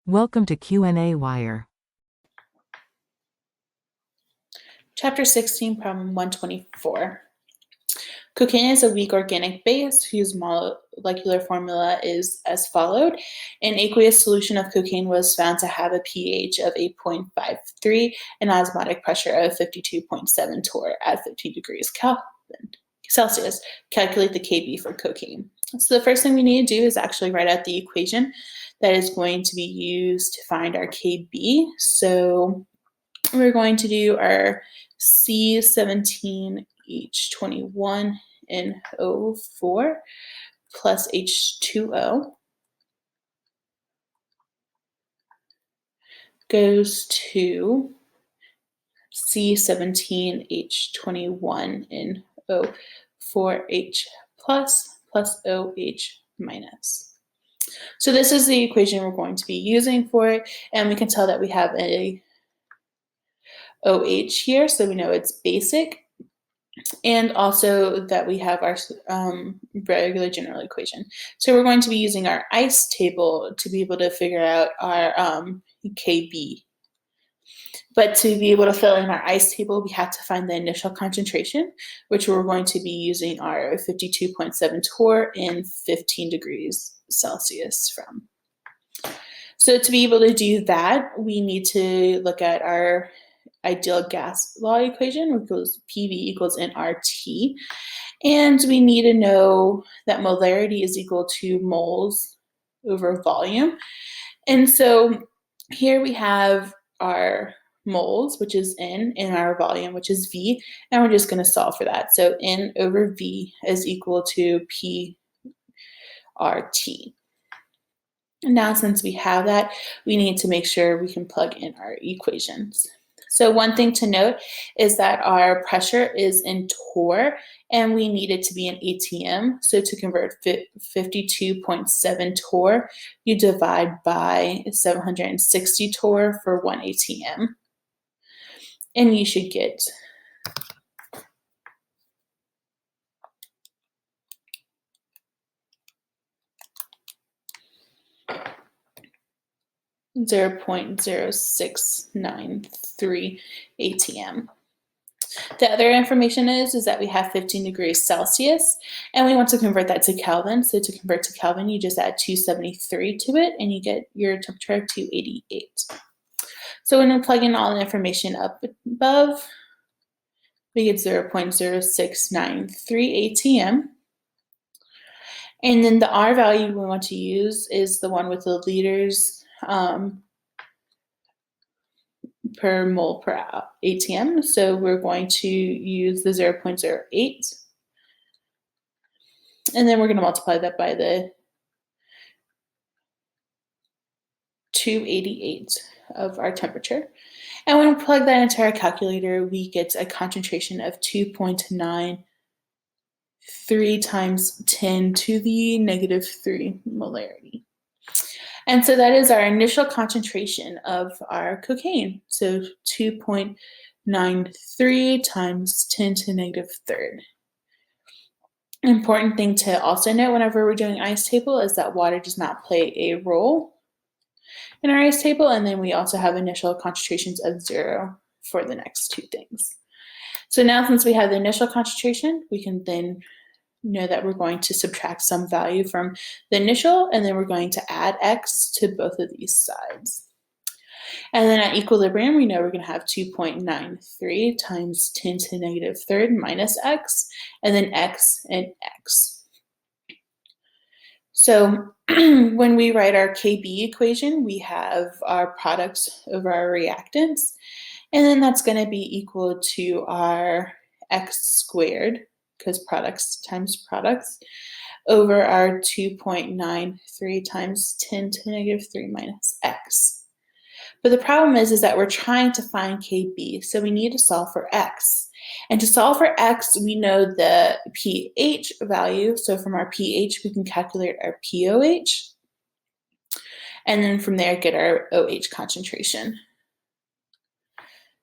Welcome to qnawire. Chapter 16, problem 124. Cocaine is a weak organic base whose molecular formula is as followed. An aqueous solution of cocaine was found to have a pH of 8.53 and osmotic pressure of 52.7 torr at 15 degrees Celsius. Calculate the Kb for cocaine. So the first thing we need to do is actually write out the equation that is going to be used to find our Kb. So we're going to do our C17H21NO4 plus H2O goes to C17H21NO4H plus OH minus. So this is the equation we're going to be using for it, and we can tell that we have a OH here, so we know it's basic, and also that we have our regular general equation. So we're going to be using our ICE table to be able to figure out our Kb. But to be able to fill in our ICE table, we have to find the initial concentration, which we're going to be using our 52.7 torr in 15 degrees Celsius from. So to be able to do that, we need to look at our ideal gas law equation, which goes PV equals nRT. And we need to know that molarity is equal to moles over volume. And so here we have our moles, which is N, and our volume, which is V, and we're just going to solve for that. So N over V is equal to PRT. Now, since we have that, we need to make sure we can plug in our equations. So one thing to note is that our pressure is in torr, and we need it to be in ATM. So to convert 52.7 torr, you divide by 760 torr for 1 ATM. And you should get 0.0693 ATM. The other information is that we have 15 degrees Celsius, and we want to convert that to Kelvin. So to convert to Kelvin, you just add 273 to it, and you get your temperature of 288. So when we plug in all the information up above, we get 0.0693 ATM. And then the R value we want to use is the one with the liters per mole per ATM. So we're going to use the 0.08. And then we're going to multiply that by the 288 of our temperature. And when we plug that into our calculator, we get a concentration of 2.93 times 10 to the negative 3 molarity. And so that is our initial concentration of our cocaine. So 2.93 times 10 to the negative third. An important thing to also note whenever we're doing ICE table is that water does not play a role in our ICE table, and then we also have initial concentrations of 0 for the next two things. So now since we have the initial concentration, we can then know that we're going to subtract some value from the initial, and then we're going to add X to both of these sides. And then at equilibrium, we know we're going to have 2.93 times 10 to the negative third minus X, and then X and X. So when we write our Kb equation, we have our products over our reactants, and then that's going to be equal to our X squared, because products times products, over our 2.93 times 10 to the negative 3 minus X. But the problem is that we're trying to find Kb, so we need to solve for X. And to solve for X, we know the pH value, so from our pH, we can calculate our pOH, and then from there get our OH concentration.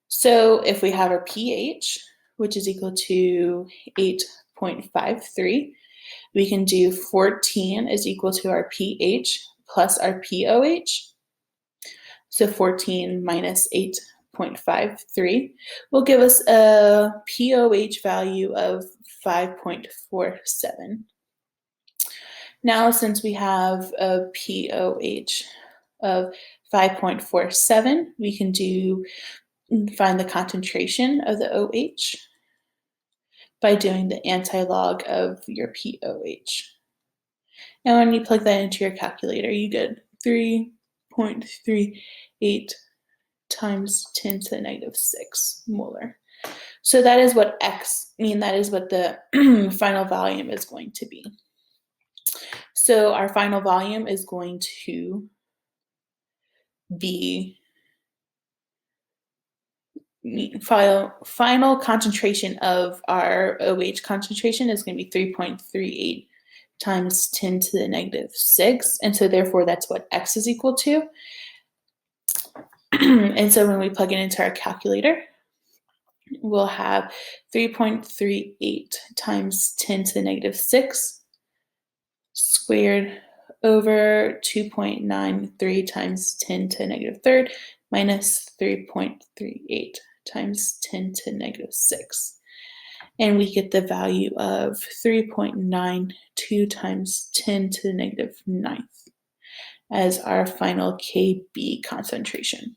So if we have our pH, which is equal to 8.53. We can do 14 is equal to our pH plus our pOH. So 14 minus 8.53 will give us a pOH value of 5.47. Now, since we have a pOH of 5.47, we can find the concentration of the OH by doing the anti-log of your pOH. And when you plug that into your calculator, you get 3.38 times 10 to the negative 6 molar. So that is what that is what the final volume is going to be. So our final volume is going to be final concentration of our OH concentration is going to be 3.38 times 10 to the negative 6. And so therefore that's what X is equal to. And so when we plug it into our calculator, we'll have 3.38 times 10 to the negative 6 squared over 2.93 times 10 to the negative third minus 3.38 times 10 to the negative 6. And we get the value of 3.92 times 10 to the negative 9th as our final Kb concentration.